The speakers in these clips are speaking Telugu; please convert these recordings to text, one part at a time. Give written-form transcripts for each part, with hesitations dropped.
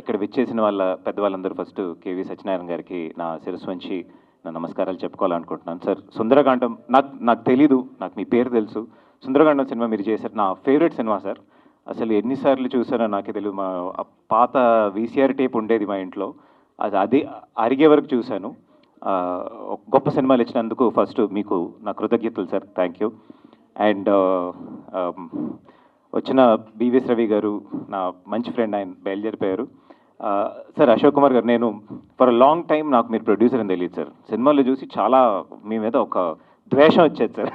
ఇక్కడ విచ్చేసిన వాళ్ళ పెద్దవాళ్ళందరూ ఫస్ట్ కేవీ సత్యనారాయణ గారికి నా శిరస్సు వంచి నా నమస్కారాలు చెప్పుకోవాలనుకుంటున్నాను. సార్, సుందరకాండం నాకు తెలీదు, నాకు మీ పేరు తెలుసు. సుందరకాండం సినిమా మీరు చేశారు, నా ఫేవరెట్ సినిమా సార్. అసలు ఎన్నిసార్లు చూసానో నాకే తెలియదు. మా పాత వీసీఆర్ టేప్ ఉండేది మా ఇంట్లో, అది అరిగే వరకు చూశాను. గొప్ప సినిమాలు ఇచ్చినందుకు ఫస్ట్ మీకు నా కృతజ్ఞతలు సార్, థ్యాంక్ యూ. అండ్ వచ్చిన బివిఎస్ రవి గారు నా మంచి ఫ్రెండ్, ఆయన బయలుదేరిపోయారు. సార్, అశోక్ కుమార్ గారు, నేను ఫర్ లాంగ్ టైం నాకు మీరు ప్రొడ్యూసర్ అని తెలియదు సార్. సినిమాల్లో చూసి చాలా మీ మీద ఒక ద్వేషం వచ్చేది సార్.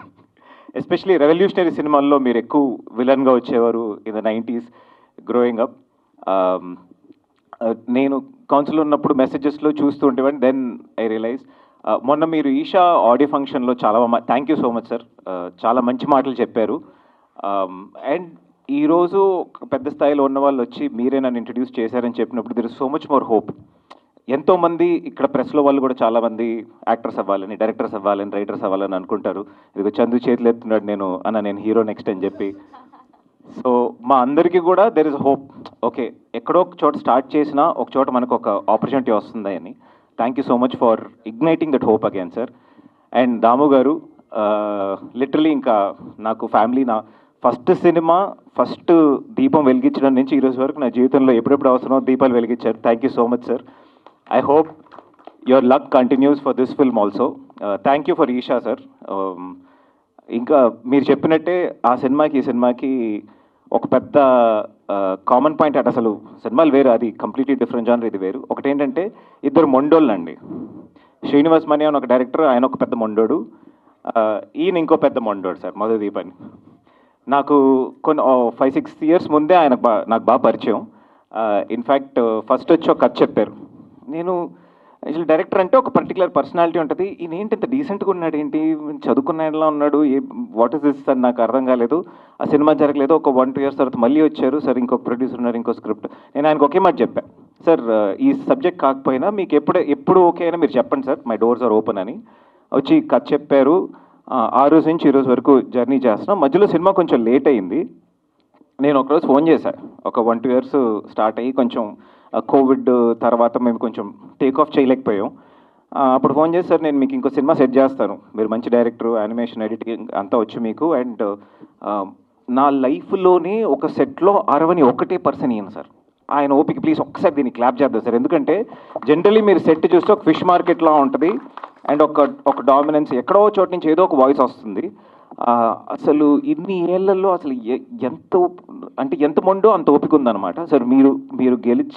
ఎస్పెషలీ రెవల్యూషనరీ సినిమాల్లో మీరు ఎక్కువ విలన్గా వచ్చేవారు in the 90s growing up. నేను కౌన్సిల్ ఉన్నప్పుడు మెసేజెస్లో చూస్తూ ఉండేవాడిని. దెన్ ఐ రియలైజ్ మొన్న మీరు ఈషా ఆడియో ఫంక్షన్లో చాలా thank you so much sir, చాలా మంచి మాటలు చెప్పారు. అండ్ ఈరోజు పెద్ద స్థాయిలో ఉన్న వాళ్ళు వచ్చి మీరే నన్ను ఇంట్రడ్యూస్ చేశారని చెప్పినప్పుడు there is so much more hope. ఎంతోమంది ఇక్కడ ప్రెస్లో వాళ్ళు కూడా చాలామంది యాక్టర్స్ అవ్వాలని, డైరెక్టర్స్ అవ్వాలని, రైటర్స్ అవ్వాలని అనుకుంటారు. ఇదిగో చందు చేతులు ఎత్తున్నాడు, నేను హీరో నెక్స్ట్ అని చెప్పి. సో మా అందరికీ కూడా దెర్ ఇస్ హోప్. ఓకే, ఎక్కడో ఒక చోట స్టార్ట్ చేసినా ఒక చోట మనకు ఒక ఆపర్చునిటీ వస్తుంది అని. Thank you so much for igniting that hope again sir. And Damu గారు, లిటరలీ ఇంకా నాకు ఫ్యామిలీ, నా ఫస్ట్ సినిమా ఫస్ట్ దీపం వెలిగించడం నుంచి ఈరోజు వరకు నా జీవితంలో ఎప్పుడెప్పుడు అవసరమో దీపాలు వెలిగించారు. Thank you so much sir. I hope your luck continues for this film also. Thank you for Eesha sir. ఇంకా మీరు చెప్పినట్టే ఆ సినిమాకి ఈ సినిమాకి ఒక పెద్ద కామన్ పాయింట్ అంటే అసలు సినిమాలు వేరు, అది కంప్లీట్లీ డిఫరెంట్ జానర్, ఇది వేరు. ఒకటేంటంటే ఇద్దరు మొండోళ్ళు అండి. శ్రీనివాస్ మణి అని ఒక డైరెక్టర్, ఆయన ఒక పెద్ద మొండోడు, ఈయన ఇంకో పెద్ద మొండోడు సార్, మధుదీప్ అని. నాకు కొన్ని 5-6 ఇయర్స్ ముందే ఆయన నాకు బాగా పరిచయం. ఇన్ఫ్యాక్ట్ ఫస్ట్ వచ్చి ఒక కథ చెప్పారు. నేను యాక్చువల్లీ డైరెక్టర్ అంటే ఒక పర్టికులర్ పర్సనాలిటీ ఉంటుంది. ఈయన ఏంటి ఇంత డీసెంట్గా ఉన్నాడు, ఏంటి చదువుకునేలా ఉన్నాడు, వాట్ ఇస్ దిస్ సార్, నాకు అర్థం కాలేదు. ఆ సినిమా జరగలేదు. ఒక 1-2 ఇయర్స్ తర్వాత మళ్ళీ వచ్చారు సార్, ఇంకొక ప్రొడ్యూసర్ ఉన్నారు, ఇంకో స్క్రిప్ట్. నేను ఆయనకు ఒకే మాట చెప్పాను, సార్ ఈ సబ్జెక్ట్ కాకపోయినా మీకు ఎప్పుడు ఓకే అయినా మీరు చెప్పండి sir, my doors are open అని. వచ్చి కథ చెప్పారు. ఆ రోజు నుంచి ఈ రోజు వరకు జర్నీ చేస్తున్నాం. మధ్యలో సినిమా కొంచెం లేట్ అయింది. నేను ఒకరోజు ఫోన్ చేశాను, ఒక 1-2 ఇయర్స్ స్టార్ట్ అయ్యి కొంచెం కోవిడ్ తర్వాత మేము కొంచెం టేక్ ఆఫ్ చేయలేకపోయాం. అప్పుడు ఫోన్ చేసి, సార్ నేను మీకు ఇంకో సినిమా సెట్ చేస్తాను, మీరు మంచి డైరెక్టర్, యానిమేషన్, ఎడిటింగ్ అంతా వచ్చు మీకు. అండ్ నా లైఫ్లోనే ఒక సెట్లో 61 పర్సన్ ఈయన సార్. ఆయన ఓపిక, ప్లీజ్ ఒక్కసారి దీన్ని క్లాప్ చేద్దాం సార్. ఎందుకంటే జనరలీ మీరు సెట్ చూస్తే ఒక ఫిష్ మార్కెట్లా ఉంటుంది అండ్ ఒక డామినెన్స్, ఎక్కడో చోటు నుంచి ఏదో ఒక వాయిస్ వస్తుంది. అసలు ఇన్ని ఏళ్లలో అసలు ఎంత అంటే ఎంత మొండో అంత ఓపిక ఉందన్నమాట సార్. మీరు గెలిచి